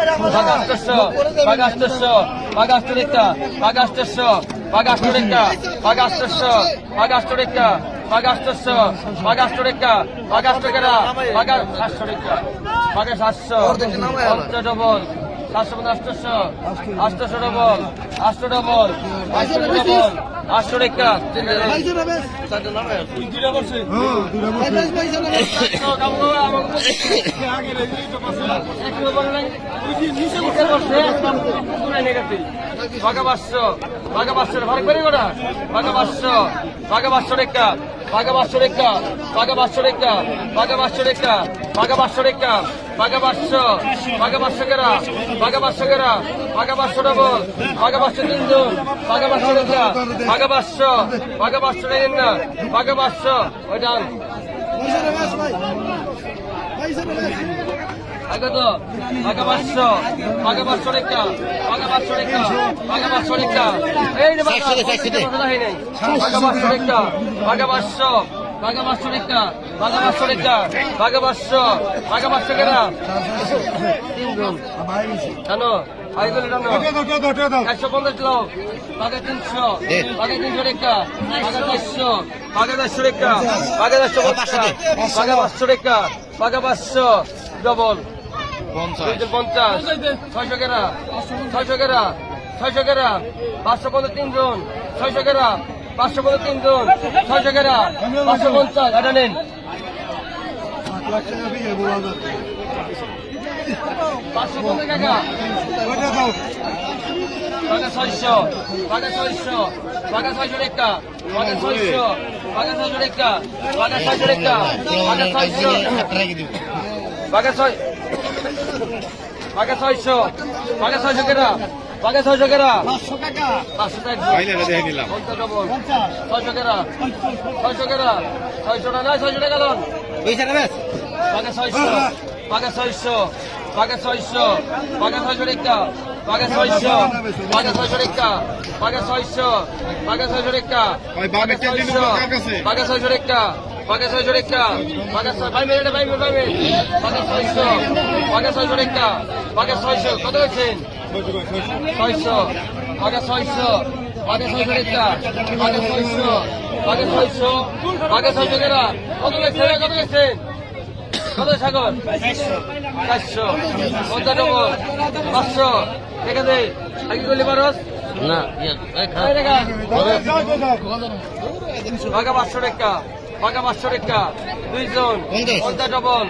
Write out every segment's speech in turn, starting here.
Pagastoso, Pagastoso, Pagastorica, Pagastoso, Pagastorica, Pagastoso, Pagastorica, Pagastoso, Pagastorica, Pagastorica, Pagastorica, Pagasasso, Double. 700 800 double 800 double 800 double 800 রেখা বাঘা 500 ভাগ করে গোটা বাঘা 500 রেখা বাঘা 500 রেখা বাঘা 500 রেখা বাঘা 500 রেখা বাঘা 500 রেখা বাঘা 500 কেরা বাঘা 500 কেরা বাঘা 500 double বাঘা 500 তিনজন বাঘা 500 রেখা বাঘা 500 নেন না বাঘা 500 ওইটা আগত বাঘা 500 রেখা বাঘা 500 রেখা বাঘা 500 রেখা এই যে বাঘা 500 রেখা বাঘা 500 বাঘা 500 রেখা বাঘা 500 রেখা বাঘা 500 কেনা তিনজন জানো আইগুলো জানো 150 লোক বাঘা 300 বাঘা 300 রেখা বাঘা 400 বাঘা 400 রেখা বাঘা 450 বাঘা 500 রেখা বাঘা 500 ডবল 50 600 কেনা 600 কেনা 600 কেনা 550 তিনজন 600 কেনা 550 তিনজন 600 কেনা 550 এটা নেন 550 টাকা বাঘা 600 বাঘা 600 বাঘা 600 রেখা বাঘা 600 বাঘা 600 রেখা বাঘা 600 রেখা বাঘা 600 বাঘা 600 বাঘা 600 কেনা বাঘা 600 কেনা 500 টাকা 500 টাকা ফাইনালে দেখে নিলাম 600 কেনা 600 কেনা 600 না 600 টাকা লোন পয়সা নেবেন বাঘা 600 বাঘা 600 বাঘা 600 বাঘা 600 রেখা বাঘা 600 বাঘা 600 রেখা বাঘা 600 বাঘা 600 রেখা বাঘা 600 বাঘা 600 রেখা বাঘা 600 রেখা বাঘা 600 ভাই মেরে ভাই বাঘা 600 বাঘা 600 রেখা বাঘা 600 কত হয়েছেন 600 বাঘা 600 বাঘা 600 রেখা বাঘা 600 বাঘা 600 বাঘা 600 কেনা কত গেছেন কত সাগর 400 50 ডবল 500 রেখে দে আগে করলে পারস না বাঘা 500 রেখা বাঘা 500 রেখা দুইজন 50 ডবল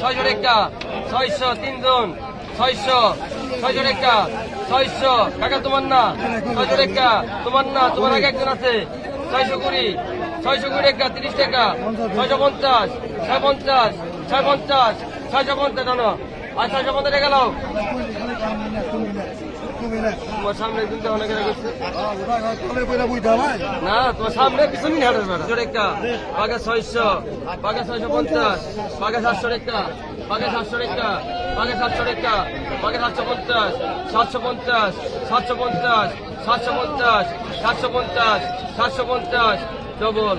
600 রেখা 600 তিনজন 600 রেখা 600 কাকা তোমার না 600 রেখা তোমার না তোমার আগে একজন আছে 620 রেখা 30 টাকা 650 650 650 650 জানো আর 650 টাকা লাও তোমার সামনে কিন্তু অনেক না তোমার সামনে পিছনে হাটের বেড়া রেখা বাঘা 600 বাঘা 650 বাঘা 700 রেখা বাঘা 700 রেখা বাঘা 700 রেখা বাঘা 750 750 750 750 750 ডবল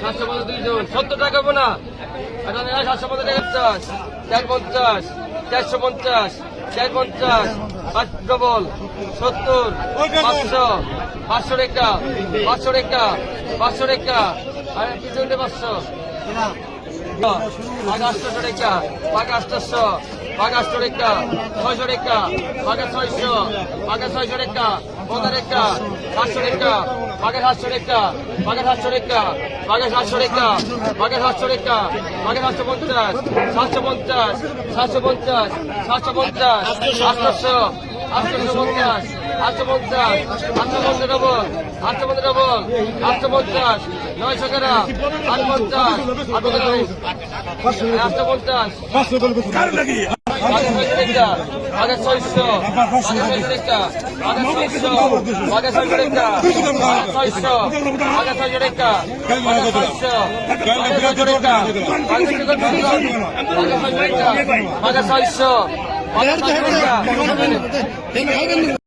750 দুইজন 70 টাকা না এটা 750 টাকা 450 450 450 ডবল 70 500 500 রেখা 500 রেখা 500 রেখা আর পিছনে 500 বাঘা 800 রেখা বাঘা 800 বাঘা 800 রেখা 600 রেখা বাঘা 600 বাঘা 600 রেখা 15 রেখা 700 রেখা বাঘা 700 রেখা বাঘা 700 রেখা বাঘা 700 রেখা বাঘা 700 রেখা বাঘা 750 750 750 750 800 850 850 850 ডবল 850 ডবল 850 900 কেনা 850 850 বাঘা 600 রেখা বাঘা 600 বাঘা 600 রেখা 600 বাঘা 600 রেখা বাঘা 600 রেখা বাঘা 600 রেখা বাঘা 600